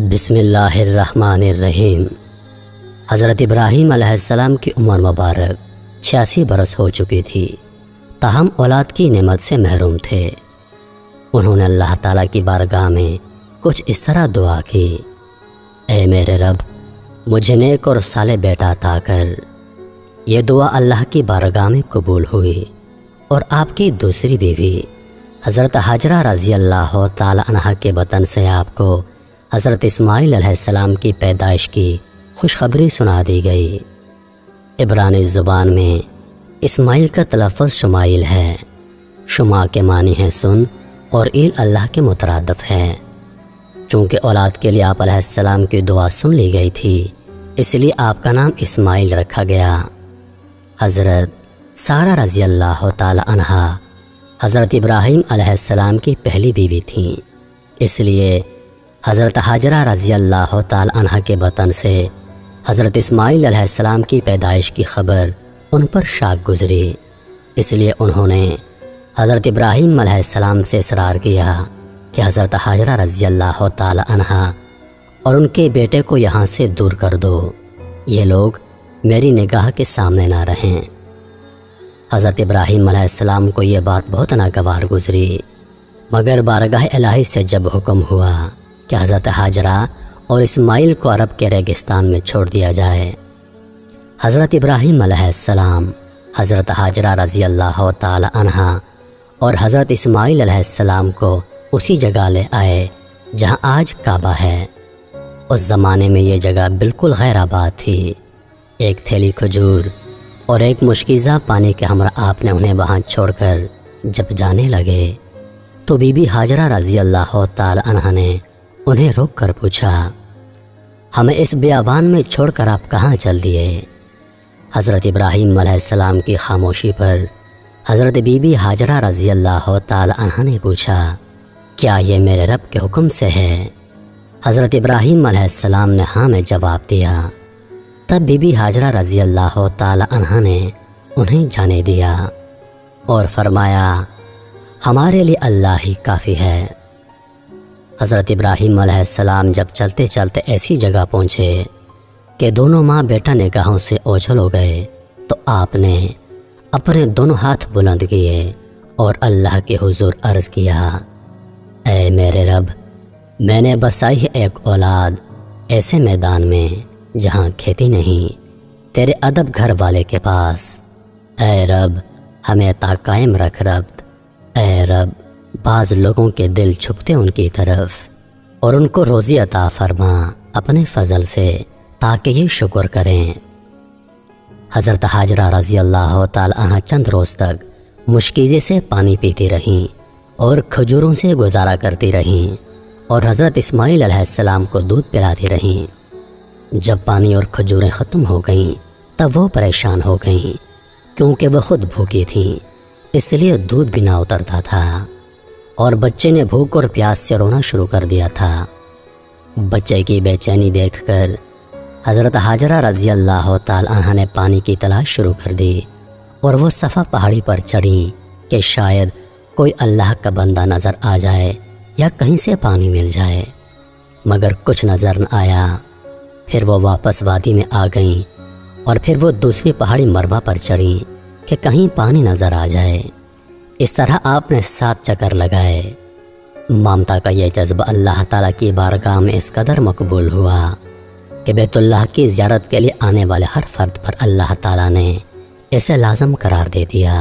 بسم اللہ الرحمن الرحیم۔ حضرت ابراہیم علیہ السلام کی عمر مبارک 86 برس ہو چکی تھی، تاہم اولاد کی نعمت سے محروم تھے۔ انہوں نے اللہ تعالیٰ کی بارگاہ میں کچھ اس طرح دعا کی: اے میرے رب، مجھے نیک اور صالح بیٹا عطا کر۔ یہ دعا اللہ کی بارگاہ میں قبول ہوئی اور آپ کی دوسری بیوی حضرت حاجرہ رضی اللہ تعالی عنہ کے بطن سے آپ کو حضرت اسماعیل علیہ السلام کی پیدائش کی خوشخبری سنا دی گئی۔ عبرانی زبان میں اسماعیل کا تلفظ شمائل ہے۔ شما کے معنی ہے سن، اور ایل اللہ کے مترادف ہے۔ چونکہ اولاد کے لیے آپ علیہ السلام کی دعا سن لی گئی تھی، اس لیے آپ کا نام اسماعیل رکھا گیا۔ حضرت سارہ رضی اللہ تعالی عنہ حضرت ابراہیم علیہ السلام کی پہلی بیوی تھیں، اس لیے حضرت حاجرہ رضی اللہ تعالی عنہ کے بطن سے حضرت اسماعیل علیہ السلام کی پیدائش کی خبر ان پر شاک گزری۔ اس لیے انہوں نے حضرت ابراہیم علیہ السلام سے اصرار کیا کہ حضرت حاجرہ رضی اللہ تعالی عنہ اور ان کے بیٹے کو یہاں سے دور کر دو، یہ لوگ میری نگاہ کے سامنے نہ رہیں۔ حضرت ابراہیم علیہ السلام کو یہ بات بہت ناگوار گزری، مگر بارگاہ الہی سے جب حکم ہوا کہ حضرت حاجرہ اور اسماعیل کو عرب کے ریگستان میں چھوڑ دیا جائے، حضرت ابراہیم علیہ السلام حضرت حاجرہ رضی اللہ تعالی عنہ اور حضرت اسماعیل علیہ السلام کو اسی جگہ لے آئے جہاں آج کعبہ ہے۔ اس زمانے میں یہ جگہ بالکل غیر آباد تھی۔ ایک تھیلی کھجور اور ایک مشکیزہ پانی کے ہمراہ آپ نے انہیں وہاں چھوڑ کر جب جانے لگے تو بی بی حاجرہ رضی اللہ تعالی عنہ نے انہیں روک کر پوچھا: ہمیں اس بیابان میں چھوڑ کر آپ کہاں چل دیے؟ حضرت ابراہیم علیہ السلام کی خاموشی پر حضرت بی بی حاجرہ رضی اللہ تعالی عنہ نے پوچھا: کیا یہ میرے رب کے حکم سے ہے؟ حضرت ابراہیم علیہ السلام نے ہاں میں جواب دیا۔ تب بی بی حاجرہ رضی اللہ تعالی عنہ نے انہیں جانے دیا اور فرمایا: ہمارے لیے اللہ ہی کافی ہے۔ حضرت ابراہیم علیہ السلام جب چلتے چلتے ایسی جگہ پہنچے کہ دونوں ماں بیٹا نگاہوں سے اوجھل ہو گئے تو آپ نے اپنے دونوں ہاتھ بلند کیے اور اللہ کے حضور عرض کیا: اے میرے رب، میں نے بسائی ہے ایک اولاد ایسے میدان میں جہاں کھیتی نہیں، تیرے ادب گھر والے کے پاس۔ اے رب، ہمیں تا قائم رکھ رب۔ اے رب، بعض لوگوں کے دل چھکتے ان کی طرف، اور ان کو روزی عطا فرما اپنے فضل سے تاکہ یہ شکر کریں۔ حضرت حاجرہ رضی اللہ تعالی عنہ چند روز تک مشکیزے سے پانی پیتی رہیں اور کھجوروں سے گزارا کرتی رہیں، اور حضرت اسماعیل علیہ السلام کو دودھ پلاتی رہیں۔ جب پانی اور کھجوریں ختم ہو گئیں تب وہ پریشان ہو گئیں، کیونکہ وہ خود بھوکی تھیں، اس لیے دودھ بھی نہ اترتا تھا، اور بچے نے بھوک اور پیاس سے رونا شروع کر دیا تھا۔ بچے کی بے چینی دیکھ کر حضرت حاجرہ رضی اللہ تعالی عنہ نے پانی کی تلاش شروع کر دی، اور وہ صفا پہاڑی پر چڑھیں کہ شاید کوئی اللہ کا بندہ نظر آ جائے یا کہیں سے پانی مل جائے، مگر کچھ نظر نہ آیا۔ پھر وہ واپس وادی میں آ گئیں، اور پھر وہ دوسری پہاڑی مربع پر چڑھیں کہ کہیں پانی نظر آ جائے۔ اس طرح آپ نے 7 چکر لگائے۔ مامتا کا یہ جذبہ اللہ تعالیٰ کی بارگاہ میں اس قدر مقبول ہوا کہ بیت اللہ کی زیارت کے لیے آنے والے ہر فرد پر اللہ تعالیٰ نے اسے لازم قرار دے دیا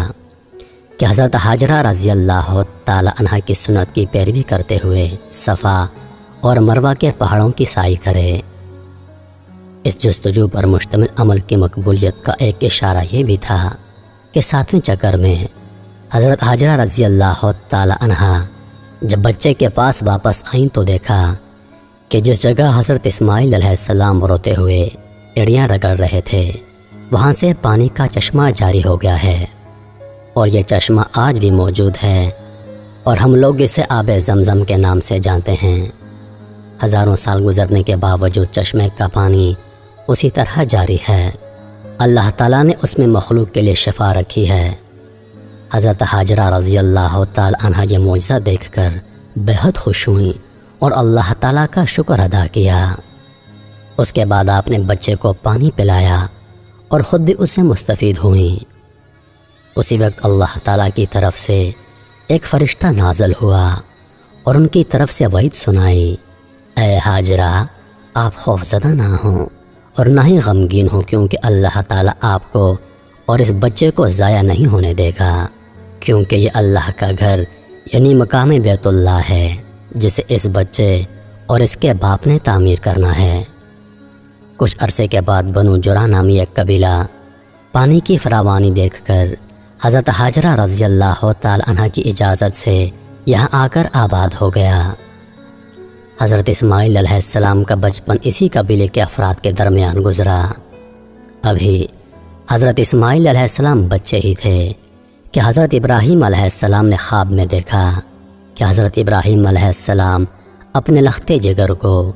کہ حضرت حاجرہ رضی اللہ تعالی عنہ کی سنت کی پیروی کرتے ہوئے صفا اور مروہ کے پہاڑوں کی سعی کرے۔ اس جستجو پر مشتمل عمل کی مقبولیت کا ایک اشارہ یہ بھی تھا کہ 7ویں چکر میں حضرت حاجرہ رضی اللہ تعالی عنہ جب بچے کے پاس واپس آئیں تو دیکھا کہ جس جگہ حضرت اسماعیل علیہ السلام روتے ہوئے ایڑیاں رگڑ رہے تھے، وہاں سے پانی کا چشمہ جاری ہو گیا ہے، اور یہ چشمہ آج بھی موجود ہے، اور ہم لوگ اسے آب زمزم کے نام سے جانتے ہیں۔ ہزاروں سال گزرنے کے باوجود چشمے کا پانی اسی طرح جاری ہے۔ اللہ تعالیٰ نے اس میں مخلوق کے لیے شفا رکھی ہے۔ حضرت حاجرہ رضی اللہ تعالی عنہ یہ معجزہ دیکھ کر بے حد خوش ہوئیں اور اللہ تعالیٰ کا شکر ادا کیا۔ اس کے بعد آپ نے بچے کو پانی پلایا اور خود بھی اس سے مستفید ہوئیں۔ اسی وقت اللہ تعالیٰ کی طرف سے ایک فرشتہ نازل ہوا اور ان کی طرف سے وعید سنائی، اے ہاجرہ، آپ خوفزدہ نہ ہوں اور نہ ہی غمگین ہوں، کیونکہ اللہ تعالیٰ آپ کو اور اس بچے کو ضائع نہیں ہونے دے گا، کیونکہ یہ اللہ کا گھر یعنی مقام بیت اللہ ہے جسے اس بچے اور اس کے باپ نے تعمیر کرنا ہے۔ کچھ عرصے کے بعد بنو جرح نامی ایک قبیلہ پانی کی فراوانی دیکھ کر حضرت ہاجرہ رضی اللہ تعالی عنہ کی اجازت سے یہاں آ کر آباد ہو گیا۔ حضرت اسماعیل علیہ السلام کا بچپن اسی قبیلے کے افراد کے درمیان گزرا۔ ابھی حضرت اسماعیل علیہ السلام بچے ہی تھے کہ حضرت ابراہیم علیہ السلام نے خواب میں دیکھا کہ حضرت ابراہیم علیہ السلام اپنے لختے جگر کو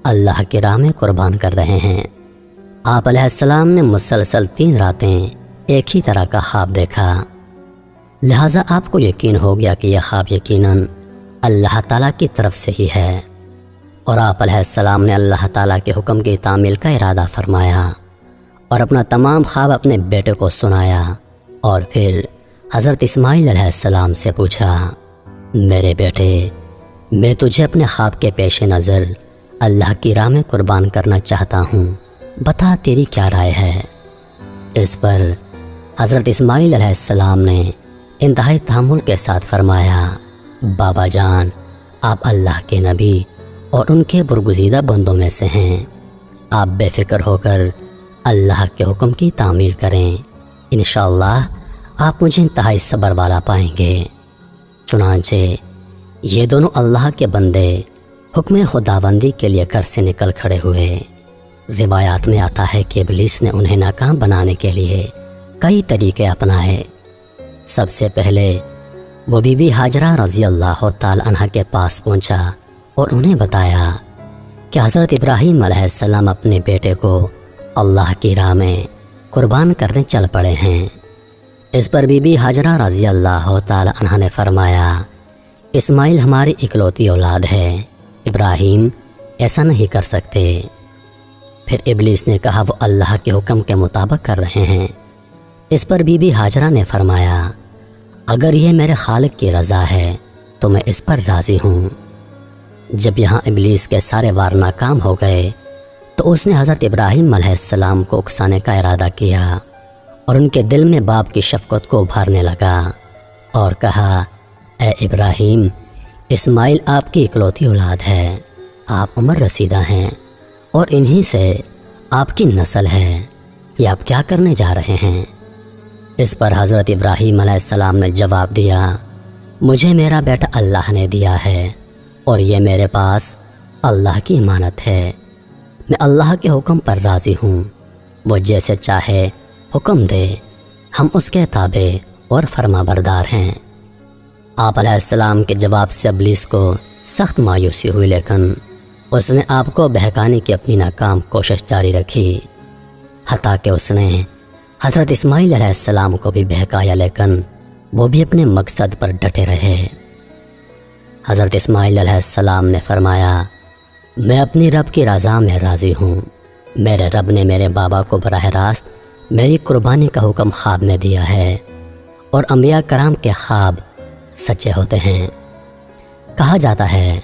اللہ کی راہ میں قربان کر رہے ہیں۔ آپ علیہ السلام نے مسلسل 3 راتیں ایک ہی طرح کا خواب دیکھا، لہٰذا آپ کو یقین ہو گیا کہ یہ خواب یقیناً اللہ تعالیٰ کی طرف سے ہی ہے، اور آپ علیہ السلام نے اللہ تعالیٰ کے حکم کی تعمیل کا ارادہ فرمایا اور اپنا تمام خواب اپنے بیٹے کو سنایا، اور پھر حضرت اسماعیل علیہ السلام سے پوچھا، میرے بیٹے، میں تجھے اپنے خواب کے پیش نظر اللہ کی راہ میں قربان کرنا چاہتا ہوں، بتا تیری کیا رائے ہے؟ اس پر حضرت اسماعیل علیہ السلام نے انتہائی تحمل کے ساتھ فرمایا، بابا جان، آپ اللہ کے نبی اور ان کے برگزیدہ بندوں میں سے ہیں، آپ بے فکر ہو کر اللہ کے حکم کی تعمیل کریں، انشاءاللہ آپ مجھے انتہائی صبر والا پائیں گے۔ چنانچہ یہ دونوں اللہ کے بندے حکم خداوندی کے لیے گھر سے نکل کھڑے ہوئے۔ روایات میں آتا ہے کہ ابلیس نے انہیں ناکام بنانے کے لیے کئی طریقے اپنائے۔ سب سے پہلے وہ بی بی ہاجرہ رضی اللہ تعالی عنہ کے پاس پہنچا اور انہیں بتایا کہ حضرت ابراہیم علیہ السلام اپنے بیٹے کو اللہ کی راہ میں قربان کرنے چل پڑے ہیں۔ اس پر بی بی ہاجرہ رضی اللہ تعالی عنہ نے فرمایا، اسماعیل ہماری اکلوتی اولاد ہے، ابراہیم ایسا نہیں کر سکتے۔ پھر ابلیس نے کہا، وہ اللہ کے حکم کے مطابق کر رہے ہیں۔ اس پر بی بی ہاجرہ نے فرمایا، اگر یہ میرے خالق کی رضا ہے تو میں اس پر راضی ہوں۔ جب یہاں ابلیس کے سارے وار ناکام ہو گئے تو اس نے حضرت ابراہیم علیہ السلام کو اکسانے کا ارادہ کیا اور ان کے دل میں باپ کی شفقت کو ابھارنے لگا اور کہا، اے ابراہیم، اسماعیل آپ کی اکلوتی اولاد ہے، آپ عمر رسیدہ ہیں اور انہی سے آپ کی نسل ہے، یہ آپ کیا کرنے جا رہے ہیں؟ اس پر حضرت ابراہیم علیہ السلام نے جواب دیا، مجھے میرا بیٹا اللہ نے دیا ہے اور یہ میرے پاس اللہ کی امانت ہے، میں اللہ کے حکم پر راضی ہوں، وہ جیسے چاہے حکم دے، ہم اس کے تابع اور فرما بردار ہیں۔ آپ علیہ السلام کے جواب سے ابلیس کو سخت مایوسی ہوئی، لیکن اس نے آپ کو بہکانے کی اپنی ناکام کوشش جاری رکھی، حتیٰ کہ اس نے حضرت اسماعیل علیہ السلام کو بھی بہکایا، لیکن وہ بھی اپنے مقصد پر ڈٹے رہے۔ حضرت اسماعیل علیہ السلام نے فرمایا، میں اپنی رب کی رضا میں راضی ہوں، میرے رب نے میرے بابا کو براہ راست میری قربانی کا حکم خواب میں دیا ہے، اور انبیاء کرام کے خواب سچے ہوتے ہیں۔ کہا جاتا ہے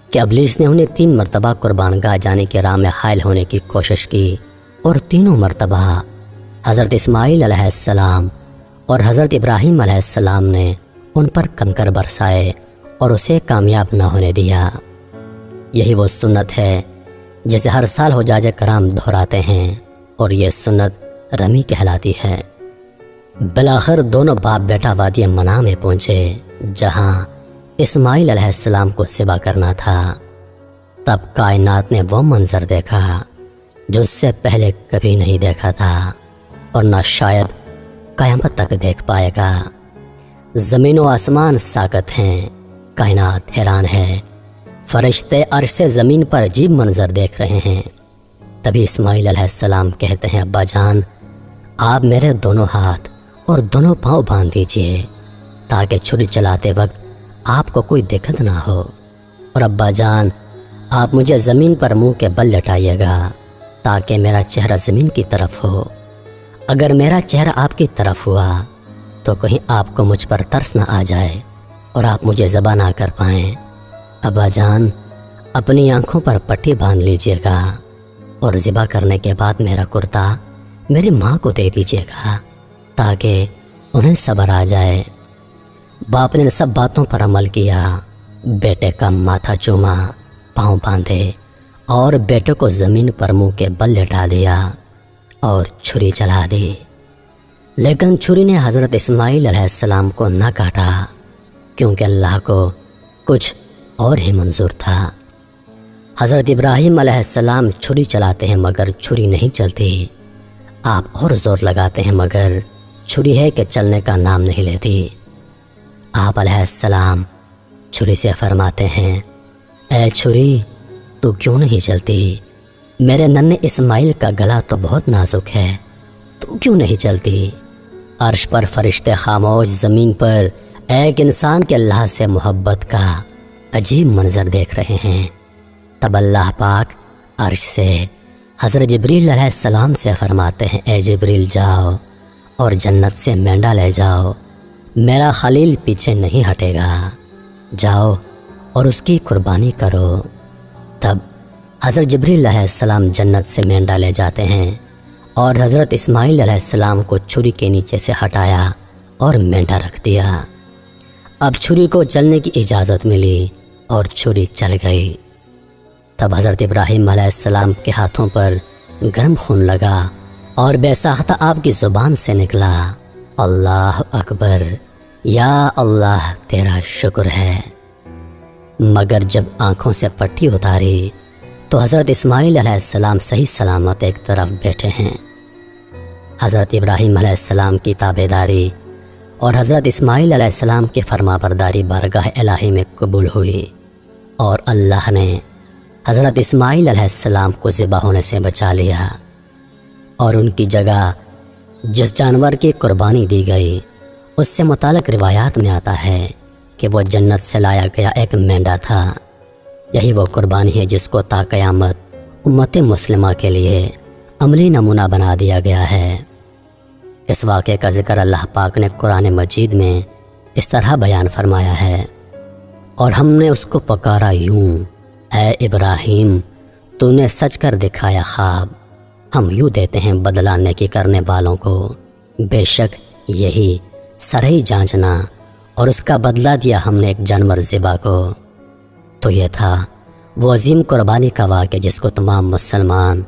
کہ ابلیس نے انہیں 3 مرتبہ قربان گاہ جانے کے راہ میں حائل ہونے کی کوشش کی، اور تینوں مرتبہ حضرت اسماعیل علیہ السلام اور حضرت ابراہیم علیہ السلام نے ان پر کنکر برسائے اور اسے کامیاب نہ ہونے دیا۔ یہی وہ سنت ہے جسے ہر سال حجاج کرام دہراتے ہیں، اور یہ سنت رمی کہلاتی ہے۔ بالآخر دونوں باپ بیٹا وادی منع میں پہنچے، جہاں اسماعیل علیہ السلام کو ذبح کرنا تھا۔ تب کائنات نے وہ منظر دیکھا جو اس سے پہلے کبھی نہیں دیکھا تھا اور نہ شاید قیامت تک دیکھ پائے گا۔ زمین و آسمان ساکت ہیں، کائنات حیران ہے، فرشتے عرش سے زمین پر عجیب منظر دیکھ رہے ہیں۔ تبھی اسماعیل علیہ السلام کہتے ہیں، ابا جان، آپ میرے دونوں ہاتھ اور دونوں پاؤں باندھ دیجئے تاکہ چھری چلاتے وقت آپ کو کوئی دقت نہ ہو اور ابا جان آپ مجھے زمین پر منہ کے بل لٹائیے گا تاکہ میرا چہرہ زمین کی طرف ہو۔ اگر میرا چہرہ آپ کی طرف ہوا تو کہیں آپ کو مجھ پر ترس نہ آ جائے اور آپ مجھے ذبح نہ کر پائیں۔ ابا جان اپنی آنکھوں پر پٹی باندھ لیجئے گا اور ذبح کرنے کے بعد میرا کرتا میری ماں کو دے دیجئے گا تاکہ انہیں صبر آ جائے۔ باپ نے سب باتوں پر عمل کیا، بیٹے کا ماتھا چوما، پاؤں باندھے اور بیٹے کو زمین پر منہ کے بل لٹا دیا اور چھری چلا دی، لیکن چھری نے حضرت اسماعیل علیہ السلام کو نہ کاٹا کیونکہ اللہ کو کچھ اور ہی منظور تھا۔ حضرت ابراہیم علیہ السلام چھری چلاتے ہیں مگر چھری نہیں چلتی، آپ اور زور لگاتے ہیں مگر چھری ہے کہ چلنے کا نام نہیں لیتی۔ آپ علیہ السلام چھری سے فرماتے ہیں، اے چھری تو کیوں نہیں چلتی؟ میرے ننھے اسماعیل کا گلا تو بہت نازک ہے، تو کیوں نہیں چلتی؟ عرش پر فرشتے خاموش، زمین پر ایک انسان کے اللہ سے محبت کا عجیب منظر دیکھ رہے ہیں۔ تب اللہ پاک عرش سے حضرت جبریل علیہ السلام سے فرماتے ہیں، اے جبریل جاؤ اور جنت سے مینڈا لے جاؤ، میرا خلیل پیچھے نہیں ہٹے گا، جاؤ اور اس کی قربانی کرو۔ تب حضرت جبریل علیہ السلام جنت سے مینڈا لے جاتے ہیں اور حضرت اسماعیل علیہ السلام کو چھری کے نیچے سے ہٹایا اور مینڈا رکھ دیا۔ اب چھری کو چلنے کی اجازت ملی اور چھری چل گئی۔ تب حضرت ابراہیم علیہ السلام کے ہاتھوں پر گرم خون لگا اور بے ساختہ آپ کی زبان سے نکلا، اللہ اکبر، یا اللہ تیرا شکر ہے۔ مگر جب آنکھوں سے پٹی اتاری تو حضرت اسماعیل علیہ السلام صحیح سلامت ایک طرف بیٹھے ہیں۔ حضرت ابراہیم علیہ السلام کی تابعداری اور حضرت اسماعیل علیہ السلام کی فرما برداری بارگاہ الہی میں قبول ہوئی اور اللہ نے حضرت اسماعیل علیہ السلام کو ذبح ہونے سے بچا لیا، اور ان کی جگہ جس جانور کی قربانی دی گئی اس سے متعلق روایات میں آتا ہے کہ وہ جنت سے لایا گیا ایک مینڈا تھا۔ یہی وہ قربانی ہے جس کو تا قیامت امت مسلمہ کے لیے عملی نمونہ بنا دیا گیا ہے۔ اس واقعے کا ذکر اللہ پاک نے قرآن مجید میں اس طرح بیان فرمایا ہے، اور ہم نے اس کو پکارا یوں، اے ابراہیم تو نے سچ کر دکھایا خواب، ہم یوں دیتے ہیں بدلہ نیکی کرنے والوں کو، بے شک یہی سرہی جانچنا، اور اس کا بدلہ دیا ہم نے ایک جانور ذبح کو۔ تو یہ تھا وہ عظیم قربانی کا واقعہ جس کو تمام مسلمان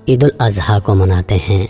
عید الاضحیٰ کو مناتے ہیں۔